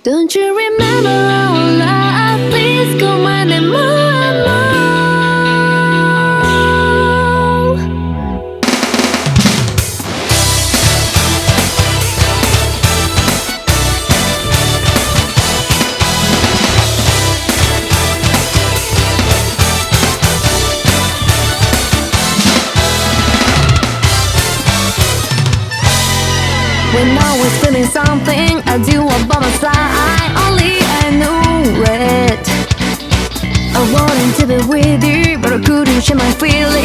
Don't you remember our love? Please come on and more and more. When I was feeling something, I do it by my side. Only I knew it. I wanted to be with you, but I couldn't share my feelings.